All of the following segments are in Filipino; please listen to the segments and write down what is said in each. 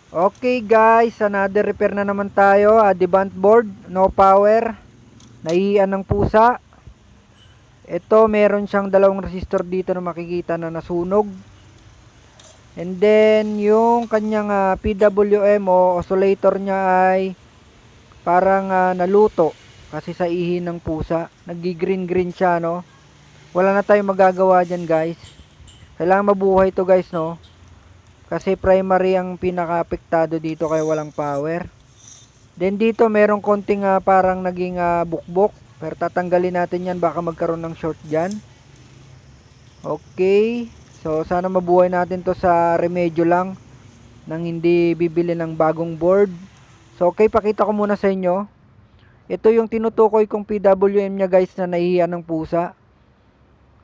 Okay guys, another repair na naman tayo. Advant board, no power. Nahihian ng pusa. Ito, meron siyang dalawang resistor dito na makikita na nasunog. And then, yung kanyang PWM o oscillator niya ay parang naluto. Kasi sa ihi ng pusa. Nag-green siya, no? Wala na tayong magagawa dyan guys. Kailangan mabuhay to guys, no? Kasi primary ang pinaka-apektado dito kaya walang power. Then dito merong konting parang naging bukbok. Pero tatanggalin natin yan, baka magkaroon ng short dyan. Okay. So sana mabuhay natin to sa remedyo lang. Nang hindi bibili ng bagong board. So okay, pakita ko muna sa inyo. Ito yung tinutukoy kong PWM niya guys na nahihiya ng pusa.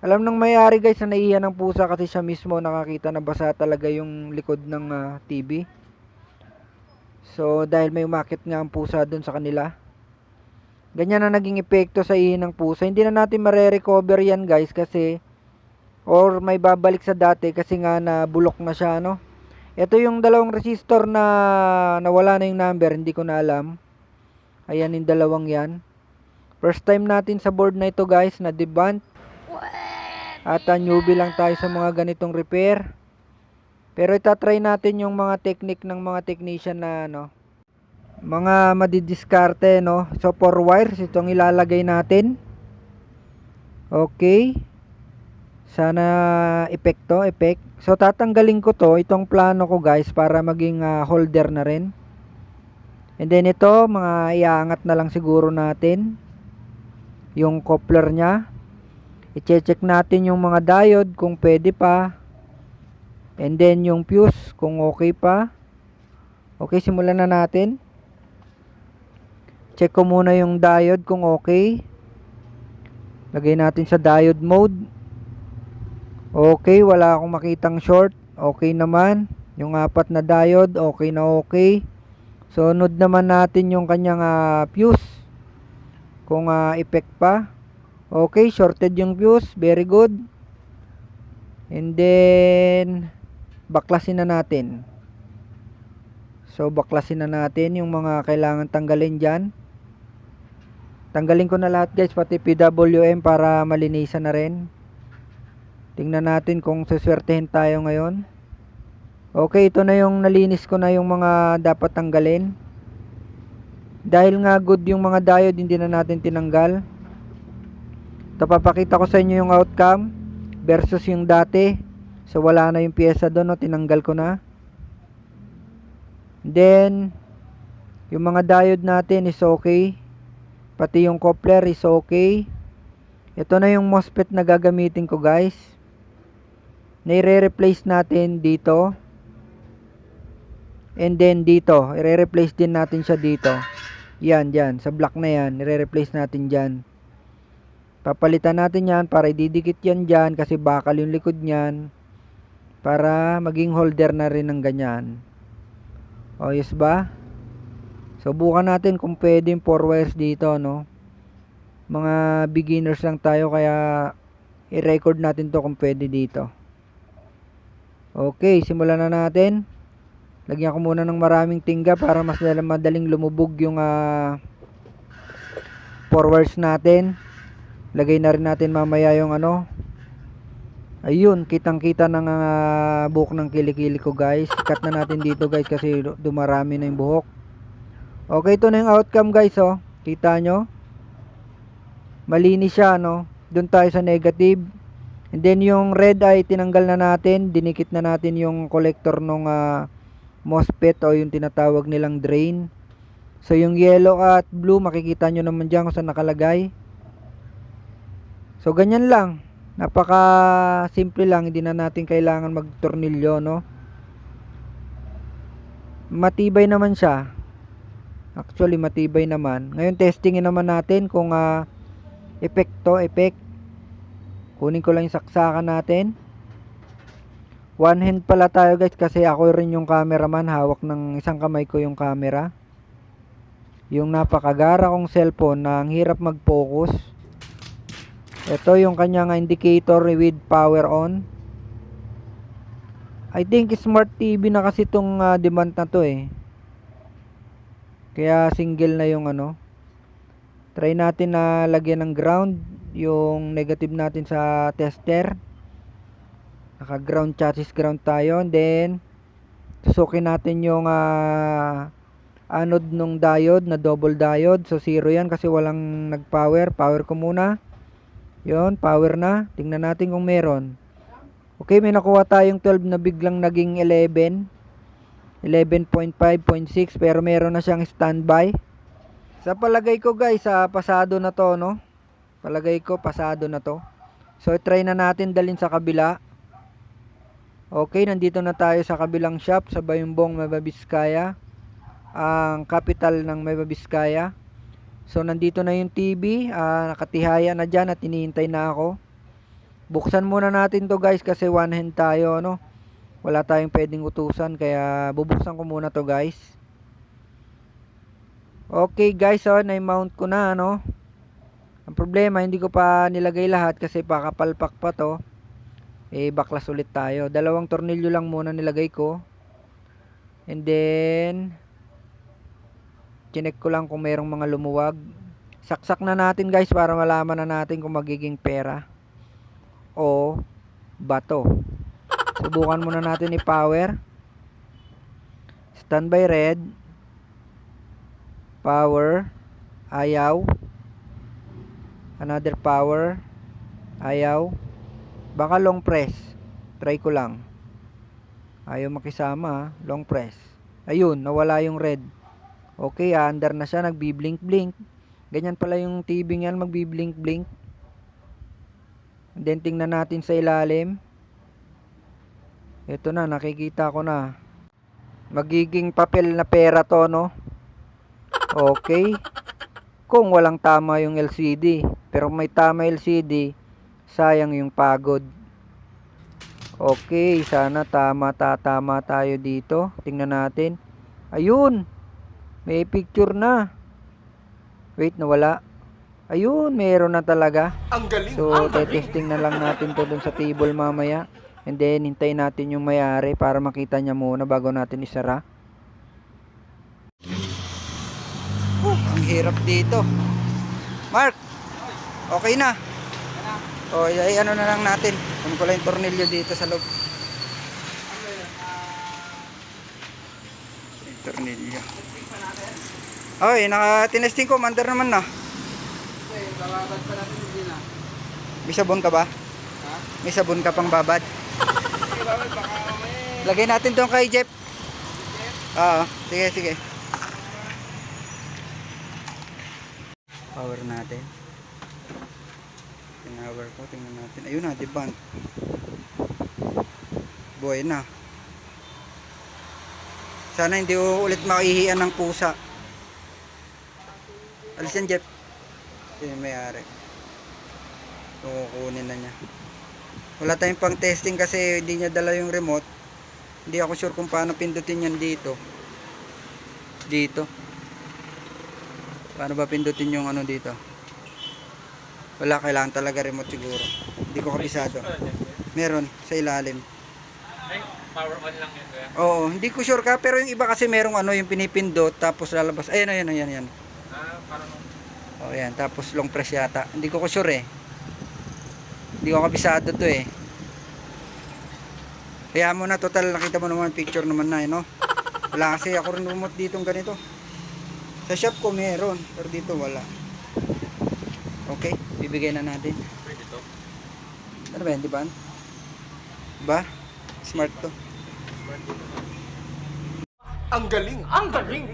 Alam ng may-ari guys na nahihiya ng pusa kasi siya mismo nakakita na basa talaga yung likod ng TV. So dahil may umakit nga ang pusa dun sa kanila. Ganyan na naging epekto sa ihi ng pusa. Hindi na natin mare-recover yan guys kasi or may babalik sa dati kasi nga na bulok na siya, no. Ito yung dalawang resistor na nawala na yung number, hindi ko na alam. Ayan yung dalawang yan. First time natin sa board na ito guys na deband. At newbie lang tayo sa mga ganitong repair. Pero itatry natin yung mga technique ng mga technician na mga madidiskarte, no. So 4 wires itong ilalagay natin. Okay. Sana effect. So tatanggalin ko to, itong plano ko guys para maging holder na rin. And then ito, mga iaangat na lang siguro natin yung coupler nya. I-check natin yung mga diode kung pwede pa. And then yung fuse kung okay pa. Okay, simulan na natin. Check ko muna yung diode kung okay. Lagay natin sa diode mode. Okay, wala akong makitang short. Okay naman. Yung 4 na diode, okay na okay. Sunod naman natin yung kanyang fuse. Kung effect pa. Okay, shorted yung fuse. Very good. And then baklasin na natin. So baklasin na natin yung mga kailangan tanggalin dyan. Tanggalin ko na lahat guys, pati PWM para malinisan na rin. Tingnan natin kung suswertehin tayo ngayon. Okay, ito na yung nalinis ko na yung mga dapat tanggalin. Dahil nga good yung mga diode, hindi na natin tinanggal. Ito, papakita ko sa inyo yung outcome versus yung dati. So wala na yung pyesa doon, no? Tinanggal ko na. Then yung mga diode natin is okay. Pati yung coupler is okay. Ito na yung MOSFET na gagamitin ko guys. Na-replace natin dito. And then dito, i-replace din natin siya dito. Yan, dyan, sa block na yan, i-replace natin dyan. Papalitan natin yan para ididikit yan dyan kasi bakal yung likod nyan. Para maging holder na rin ng ganyan. O, yes ba? Subukan natin kung pwede yung 4 wires dito, no? Mga beginners lang tayo kaya i-record natin to kung pwede dito. Okay, simulan na natin. Lagyan ko muna ng maraming tingga para mas madaling lumubog yung 4 wires natin. Lagay na rin natin mamaya yung ayun, kitang kita ng buhok ng kilikili ko guys. Cut na natin dito guys kasi dumarami na yung buhok. Okay, ito na yung outcome guys, oh. Kita nyo? Malinis siya, no? Doon tayo sa negative. And then yung red ay tinanggal na natin. Dinikit na natin yung collector ng MOSFET o yung tinatawag nilang drain. So yung yellow at blue, makikita nyo naman dyan kung saan nakalagay. So ganyan lang. Napaka simple lang. Hindi na natin kailangan magtornilyo, no? Matibay naman siya. Actually matibay naman. Ngayon testingin naman natin kung effect. Kunin ko lang yung saksakan natin. One hand pala tayo guys kasi ako rin yung cameraman. Hawak ng isang kamay ko yung camera. Yung napakagara kong cellphone na ang hirap mag-focus. Ito yung kanyang indicator with power on. I think smart TV na kasi tong demand na to eh. Kaya single na yung ano. Try natin na lagyan ng ground yung negative natin sa tester. Naka ground chassis ground tayo. And then tusukin natin yung anode nung diode na double diode. So 0 yan kasi walang nag-power. Power ko muna. Yun, power na. Tingnan natin kung meron. Okay, may nakuha tayong 12 na biglang naging 11. 11.5.6 pero meron na siyang standby. Sa palagay ko guys, pasado na to, no? Palagay ko pasado na to. So try na natin dalhin sa kabila. Okay, nandito na tayo sa kabilang shop sa Bayumbong, Nueva Vizcaya. Ang capital ng Nueva Vizcaya. So nandito na yung TV, nakatihaya na dyan at hinihintay na ako. Buksan muna natin to guys kasi one hand tayo, no? Wala tayong pwedeng utusan kaya bubuksan ko muna to guys. Okay guys, so na-mount ko na, no? Ang problema hindi ko pa nilagay lahat kasi pakapalpak pa to. Eh baklas ulit tayo. Dalawang tornilyo lang muna nilagay ko. And then chinek ko lang kung merong mga lumuwag. Saksak na natin guys para malaman na natin kung magiging pera o bato. Subukan muna natin i-power. Standby red. Power. Ayaw. Another power. Ayaw. Baka long press. Try ko lang. Ayaw makisama. Long press. Ayun, nawala yung red. Okay, under na siya. Nagbi-blink-blink. Ganyan pala yung TV niyan. Magbi-blink-blink. And then tingnan natin sa ilalim. Ito na, nakikita ko na. Magiging papel na pera to, no? Okay. Kung walang tama yung LCD. Pero may tama LCD, sayang yung pagod. Okay, sana tama tayo dito. Tingnan natin. Ayun. May picture na. Wait, nawala. Ayun, meron na talaga. Ang galing. So, testing na lang natin to dun sa table mamaya. And then, hintayin natin yung may-ari para makita niya muna bago natin isara. Ang hirap dito. Mark, okay na. O, ano na lang natin. Kunin ko lang yung tornilyo dito sa loob. Yung tornilyo. Okay, naka-tinesting ko. Mandar naman na. Bababad pa natin hindi na. May sabon ka ba? Ha? May sabon ka pang babad? Sige, babad baka may... Lagay natin doon kay Jeff. Oo, sige, sige. Power natin. Power ko, tingnan natin. Ayun na, deband. Buhay na. Sana hindi ulit maihian ng pusa. Alis yan, Jeff. Ito yung may-ari. Kukunin na niya. Wala tayong pang testing kasi hindi niya dala yung remote. Hindi ako sure kung paano pindutin yan dito. Dito. Paano ba pindutin yung ano dito? Wala, kailangan talaga remote siguro. Hindi ko kabisado. Meron sa ilalim. Ay, power on lang yun. Oo, hindi ko sure ka pero yung iba kasi merong ano yung pinipindot tapos lalabas. Ayan, ayan. Parang... Oh, yan. Tapos long press yata. Hindi ko sure eh. Hindi ko kabisado to eh. Kaya mo na total nakita mo naman picture naman na eh, no? Wala kasi ako rin remote dito ng ganito. Sa shop ko meron, pero dito wala. Okay, bibigay na natin. Pwede to. Ano ba yan, di ba? Ba? Smart to. Ang galing! Ang galing!